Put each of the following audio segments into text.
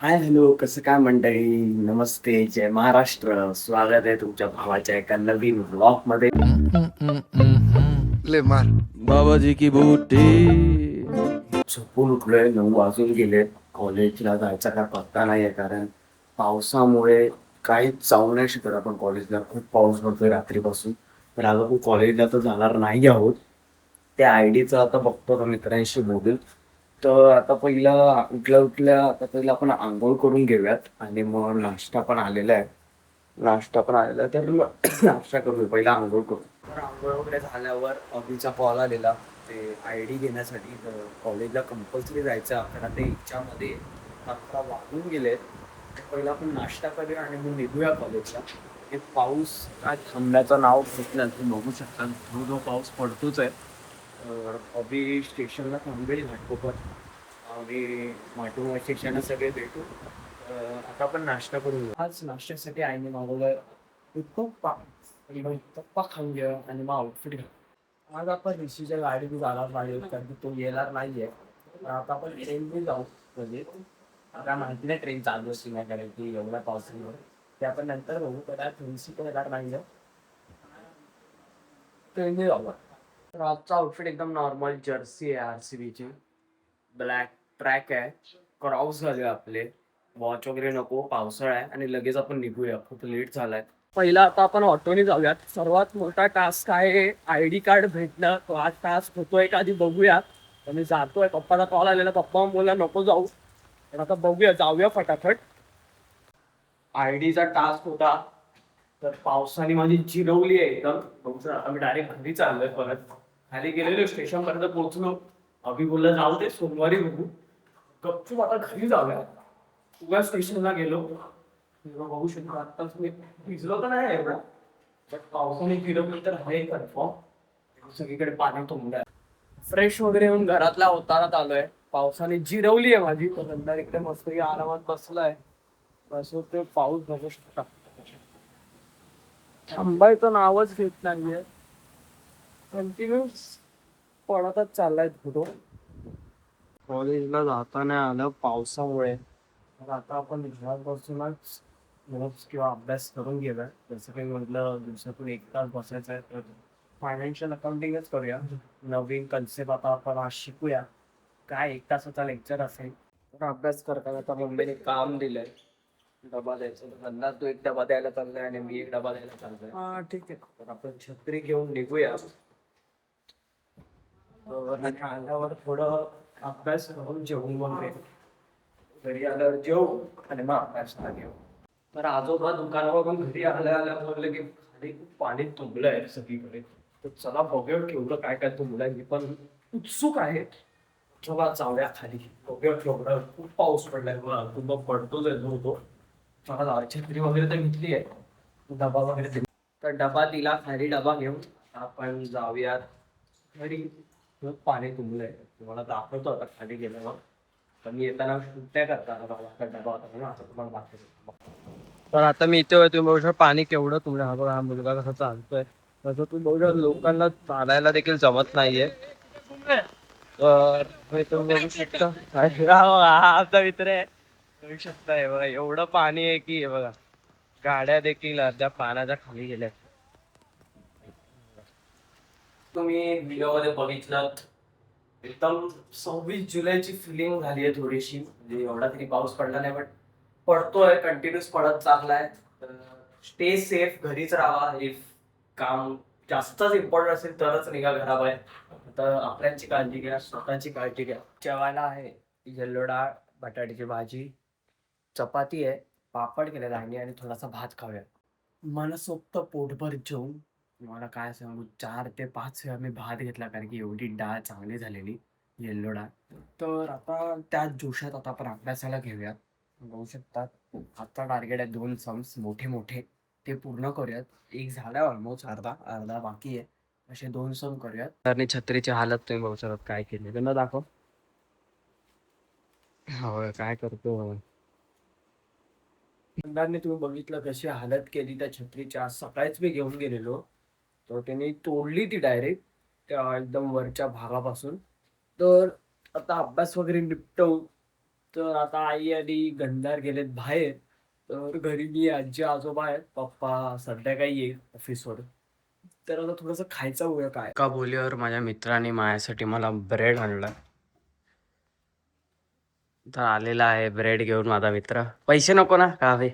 Hi hello कसं काय मंडळी. नमस्ते, जय महाराष्ट्र. स्वागत आहे तुमच्या भावाच्या एका नवीन ब्लॉग मध्ये. ले मार बाबाजी की बूटी. झोपून उठलोय, 9 वाजून गेले. कॉलेजला जायचा काय पत्ता नाहीये, कारण पावसामुळे काहीच जाऊ नाही शकत आपण कॉलेजला. खूप पाऊस पडतोय रात्रीपासून. तर आज आपण कॉलेजला तर जाणार नाही आहोत. त्या आयडीचं आता बघतो का मित्रांशी बोलून. तर आता पहिला उठल्या उठल्या आता पहिला आपण आंघोळ करून घेऊयात आणि मग नाश्ता पण आलेला आहे तर मग नाश्ता करू. पहिला आंघोळ करू. तर आंघोळ वगैरे झाल्यावर अभिचा कॉल आलेला ते आय डी घेण्यासाठी. तर कॉलेजला कंपल्सरी जायचं आहे. आता ते मध्ये 11 वाजून गेले. पहिला आपण नाश्ता करूया आणि मग निघूया कॉलेजला. हे पाऊस काय थांबण्याचं नाव घेत नाही. तुम्ही बघू शकता जो जो पाऊस पडतोच आहे. अभि स्टेशनला थांबेल घाटकोपर आणि माटुंगा स्टेशनला सगळे भेटू. आता आपण नाश्ता करू. आज नाश्त्यासाठी आईने मागवलं उत्तप्पा आणि मग उत्तप्पा खाऊन घ्या आणि मग आउटफिट घ्या. आज आपण ऋषीच्या गाडीने जाणार नाही कारण की तो येणार नाहीये. तर आता आपण ट्रेनने जाऊ. म्हणजे आता माहिती नाही ट्रेन चालू असते नाही, कारण की एवढ्या पावसामुळे ते आपण नंतर बघू. कदाचित ऋषी पण येणार नाहीये. ट्रेनने जाऊ. तर आजचा आउटफिट एकदम नॉर्मल जर्सी आहे आरसीबीची. ब्लॅक ट्रॅक आहे. क्रॉक्स घालूया आपले. वॉच वगैरे नको, पावसाळा आहे आणि लगेच आपण निघूया. खूप लेट झालाय. पहिला आता आपण ऑटोने जाऊयात. सर्वात मोठा टास्क आहे आयडी कार्ड भेटणं. तो आज टास्क होतोय का आधी बघूया. तर मी जातोय. पप्पाचा कॉल आलेला. पप्पा बोलला नको जाऊ. पण आता बघूया, जाऊया फटाफट. आयडीचा टास्क होता तर पावसाने माझी जिरवली आहे एकदम. बघू सर, आता मी डायरेक्ट घरी चाललोय परत. खाली गेलेलो, स्टेशन पर्यंत पोहोचलो. अभि बोलला जाऊ दे सोमवारी बघू. गपचूप आता घरी जाऊया. उगा स्टेशनला गेलो. बघू शकतो आत्ताच मी भिजलो तर नाही एवढा, बट पावसाने जिरवली तर आहे कन्फर्म. सगळीकडे पाणी तुंबलंय. फ्रेश वगैरे होऊन घरातल्या अवतारात आलोय. पावसाने जिरवली आहे माझी. तर नंतर इकडे मस्त आरामात बसलाय. बस ते पाऊस बघू शकता. थांबायचं नावच घेत नाहीये. कंटिन्यूस पडतच चाललाय धुडो. कॉलेजला जाताना आलं पावसामुळे. तर आता आपण घरात बसूनच नोट्स किंवा अभ्यास करून घेऊया. जसं काही म्हटलं दिवसातून 1 तास बसायचं आहे तर फायनान्शियल अकाउंटिंगच करूया. नवीन कन्सेप्ट आता आपण आज शिकूया. काय 1 तासाचा लेक्चर असेल. तर अभ्यास करताना आता मुंबईने काम दिलंय डबा द्यायचा. नंतर तो एक डबा द्यायला चाललाय आणि मी एक डबा द्यायला चाललोय. हा ठीक आहे. तर आपण छत्री घेऊन निघूया. आणि आल्यावर थोडं अभ्यास करून जेवून वगैरे घरी आल्यावर जेवू आणि मग अभ्यासला घेऊ. तर आजोबा दुकानावरून घरी आल्या आल्या बोलले की खाली खूप पाणी तुंबलंय सगळीकडे. तर चला बघूया केवढं काय काय तुंबलंय. मी पण उत्सुक आहे. चला जाऊया खाली. बघूया केवढं. खूप पाऊस पडलाय बघा. खूप पडतोच आहे जो तो. चला जाऊया. छत्री वगैरे तर घेतली आहे. डबा वगैरे दिला. तर डबा दिला खाली. डबा घेऊन आपण जाऊयात घरी. खूप पाणी तुंबलंय. तुम्हाला दाखवतो आता खाली गेल्यावर. पण मी येताना सुट्ट्या करताना डबा होता म्हणून आता तुम्हाला दाखवतो. तर आता मी इथे तुम्ही बघू शकता पाणी केवढं तुमच्या. हा बघा, हा मुलगा कसा चालतोय. तसं तुम्ही बघू शकता लोकांना चालायला देखील जमत नाहीये. तर हे तुम्ही बघू शकता. हा आमचा मित्र आहे. बघू शकता हे बघा एवढं पाणी आहे की हे बघा गाड्या देखील अर्ध्या पाण्याच्या खाली गेल्या. तुम्ही व्हिडिओ मध्ये बघितलं एकदम 26 जुलैची फिलिंग झाली आहे थोडीशी. म्हणजे एवढा तरी पाऊस पडला नाही, बट पडतोय कंटिन्यूस पडत चाललाय. तर स्टे सेफ. घरीच राहा. इफ काम जास्तच इम्पॉर्टंट असेल तरच निघा घराबाहेर. तर आपल्याची काळजी घ्या, स्वतःची काळजी घ्या. जेवायला आहे येल्लो डाळ, बटाट्याची भाजी, चपाती आहे, पापड केलेला आहे आणि थोडासा भात खाऊया. मनसोक्त पोटभर जेवून तुम्हाला काय सांगू, 4 ते 5 वेळा मी भात घेतला कारण की एवढी डाळ चांगली झालेली येल्लो डाळ. तर आता त्याच जोशात आता आपण अभ्यासाला घेऊयात. बघू शकतात आता टार्गेट आहे 2 सम्स मोठे मोठे. ते पूर्ण करूयात. एक झालाय ऑलमोस्ट, अर्धा अर्धा बाकी आहे. असे 2 सम करूयात. आणि छत्रीची हालत तुम्ही बघू शकता काय केली. त्यांना दाखव. हो काय करतो. अंधारने तुम्ही बघितलं कशी हालत केली त्या छत्रीची. आज सकाळीच मी घेऊन गेलेलो तर त्यांनी तोडली ती डायरेक्ट त्या एकदम वरच्या भागापासून. तर आता अभ्यास वगैरे निपटवू तर आता आई आणि गंधार गेलेत बाहेर. तर घरी मी आजी आजोबा आहेत, पप्पा संध्याकाळी येईल ऑफिसवर. तर आता थोडंसं खायचं होऊया काय का बोलीवर माझ्या मित्राने माझ्यासाठी मला ब्रेड आणला. तर आलेला आहे ब्रेड घेऊन माझा मित्र. पैसे नको ना का बे?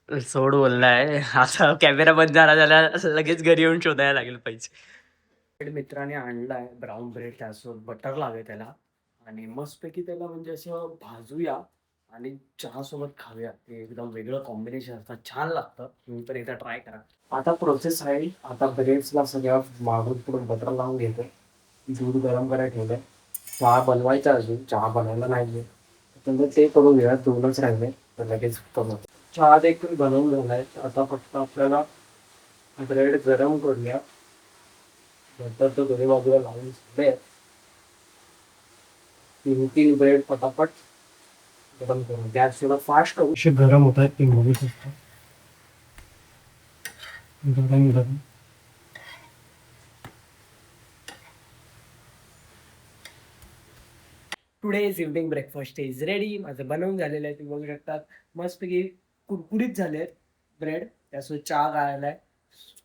सोड बोललाय. आता कॅमेरा बंद झाला लगेच घरी येऊन शोधायला लागेल पैसे. ब्रेड मित्राने आणलाय, ब्राऊन ब्रेड, त्यासोबत बटर लावे त्याला आणि मस्तपैकी त्याला म्हणजे असं भाजूया आणि चहा सोबत खाऊया. ते एकदम वेगळं कॉम्बिनेशन असतं, छान लागतं. तुम्ही पण एकदा ट्राय करा. आता प्रोसेस आहे, आता ब्रेड्सला सगळ्या मागून पुढून बटर लावून घेतो. दूध गरम करायला ठेवलंय. चहा बनवायचा, अजून चहा बनवायला नाही. तर ते करून घेऊया, दोनच राहिले तर लगेच करू. चहा देखील बनवून झालाय. आता फक्त आपल्याला ब्रेड गरम करूया. नंतर तो दोन्ही बाजूला लावून झाले. तीन ब्रेड पटापट गरम करून गॅस थोडा फास्ट करू. असे गरम होत आहेत, ते बघू शकता. गरम गरम today's evening breakfast is ready. माझं बनवून झालेलं आहे, तुम्ही बघू शकतात. मस्तपैकी कुरकुरीत झाले आहेत ब्रेड. त्यासोबत चहा गाळलाय.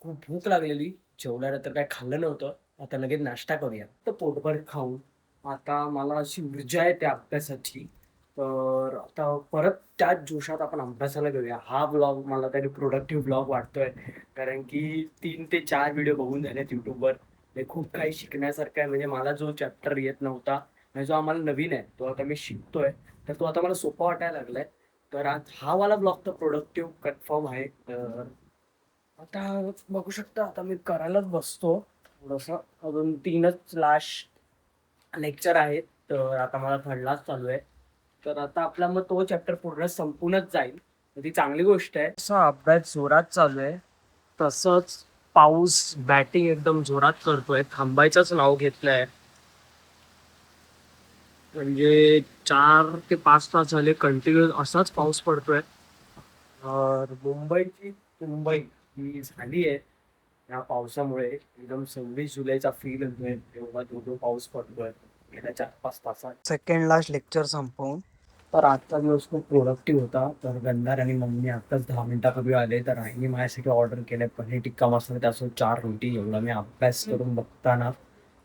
खूप भूक लागलेली, जेवल्यानंतर काय खाल्लं नव्हतं. आता लगेच नाश्ता करूया. तर पोटभर खाऊन आता मला अशी ऊर्जा आहे त्या अभ्यासाची. तर आता परत त्याच जोशात आपण अभ्यासाला घेऊया. हा ब्लॉग मला तरी प्रोडक्टिव्ह ब्लॉग वाटतोय, कारण की 3 ते 4 व्हिडिओ बघून झालेत युट्यूबवर. ते खूप काही शिकण्यासारखं आहे. म्हणजे मला जो चॅप्टर येत नव्हता, म्हणजे जो आम्हाला नवीन आहे, तो आता मी शिकतोय. तर तो आता मला सोपा वाटायला लागलाय. तर आज हा वाला ब्लॉग तर प्रोडक्टिव्ह कन्फर्म आहे. तर आता बघू शकता, आता मी करायलाच बसतो. थोडंसं अजून 3च लास्ट लेक्चर आहेत. तर आता मला थर्ड लास्ट चालू आहे. तर आता आपला मग तो चॅप्टर पूर्ण संपूनच जाईल. तर ती चांगली गोष्ट आहे. असा अभ्यास जोरात चालू आहे. तसंच पाऊस बॅटिंग एकदम जोरात करतोय, थांबायचंच नाव घेतलंय. म्हणजे 4 ते 5 तास झाले कंटिन्यू असाच पाऊस पडतोय. तर मुंबई ही झाली आहे या पावसामुळे. एकदम 26 जुलैचा फील येतोय, एवढा धो पाऊस पडतोय गेल्या 4-5 तासात. सेकंड लास्ट लेक्चर संपवून तर आजचा दिवस खूप प्रोडक्टिव्ह होता. तर गंधार आणि मम्मी आत्ताच 10 मिनिटापूर्वी आले. तर आईने माझ्यासाठी ऑर्डर केलं पनीर टिक्का मसाला, त्यासोबत 4 रोटी. एवढा मी अभ्यास करून बघताना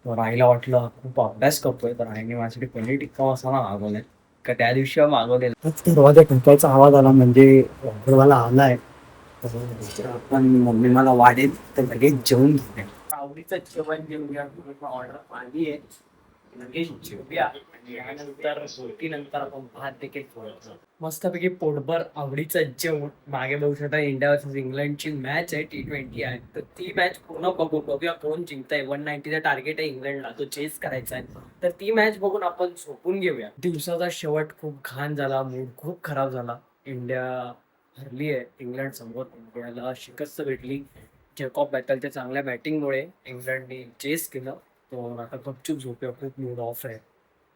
तर आईला वाटलं खूप अभ्यास करतोय, तर आईने माझ्यासाठी पनीर टिक्का मसाला मागवलाय. का त्या दिवशी मागवलेला दरवाजा ठोकायचा आवाज आला, म्हणजे ऑर्डरवाला आलाय. तर आपण मम्मी मला वाढेल तर लगेच जेवून घेऊया. आवडीचं जेवण घेऊया. ऑर्डर आली आहे, लगेच जेवूया आणि यानंतर नंतर आपण भात देखील खाऊया. मस्तपैकी पोटभर आवडीचं जेवण. मागे बघू शकता इंडिया वर्सेस इंग्लंडची मॅच आहे, T20 आहे. तर ती मॅच पूर्ण बघूया कोण जिंकताय. 190चा टार्गेट आहे इंग्लंडला, तो चेस करायचा आहे. तर ती मॅच बघून आपण झोपून घेऊया. दिवसाचा शेवट खूप घाण झाला, मूड खूप खराब झाला. इंडिया हरली आहे इंग्लंड समोर. इंडियाला शिकस्त भेटली जॅकॉब बॅटलच्या चांगल्या बॅटिंगमुळे. इंग्लंडने चेस केलं. तर आता गपचूप झोपूया, खूप मूड ऑफ आहे.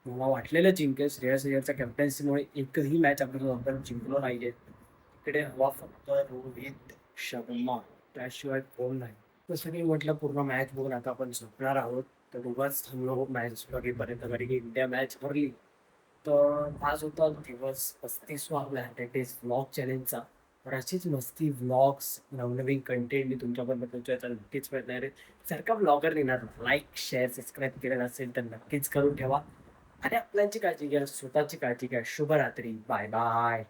मला वाटलेलं जिंकेल. श्रेयस अय्यरच्या कॅप्टन्सीमुळे एकही मॅच आपण जिंकलो नाहीये. इकडे हवा फक्त रोहित शर्मा, त्याशिवाय कोण नाही. तसं मी म्हटलं पूर्ण मॅच बघून आता आपण झोपणार आहोत. तर उगाच थांबलो मॅच बघेपर्यंत, कारण की इंडिया मॅच हरली. तर आज होता दिवस 35वा आपल्या हॅटेटेज व्लॉग चॅलेंजचा. तर अशीच मस्ती व्लॉग्स, नवनवीन कंटेंट मी तुमच्याबरोबर तुमच्या नक्कीच मिळणार आहे. जर का ब्लॉगर येणार, लाईक शेअर सबस्क्राईब केलं नसेल तर नक्कीच करून ठेवा. आणि आपल्याची काळजी घ्या, स्वतःची काळजी घ्या. शुभरात्री, बाय बाय.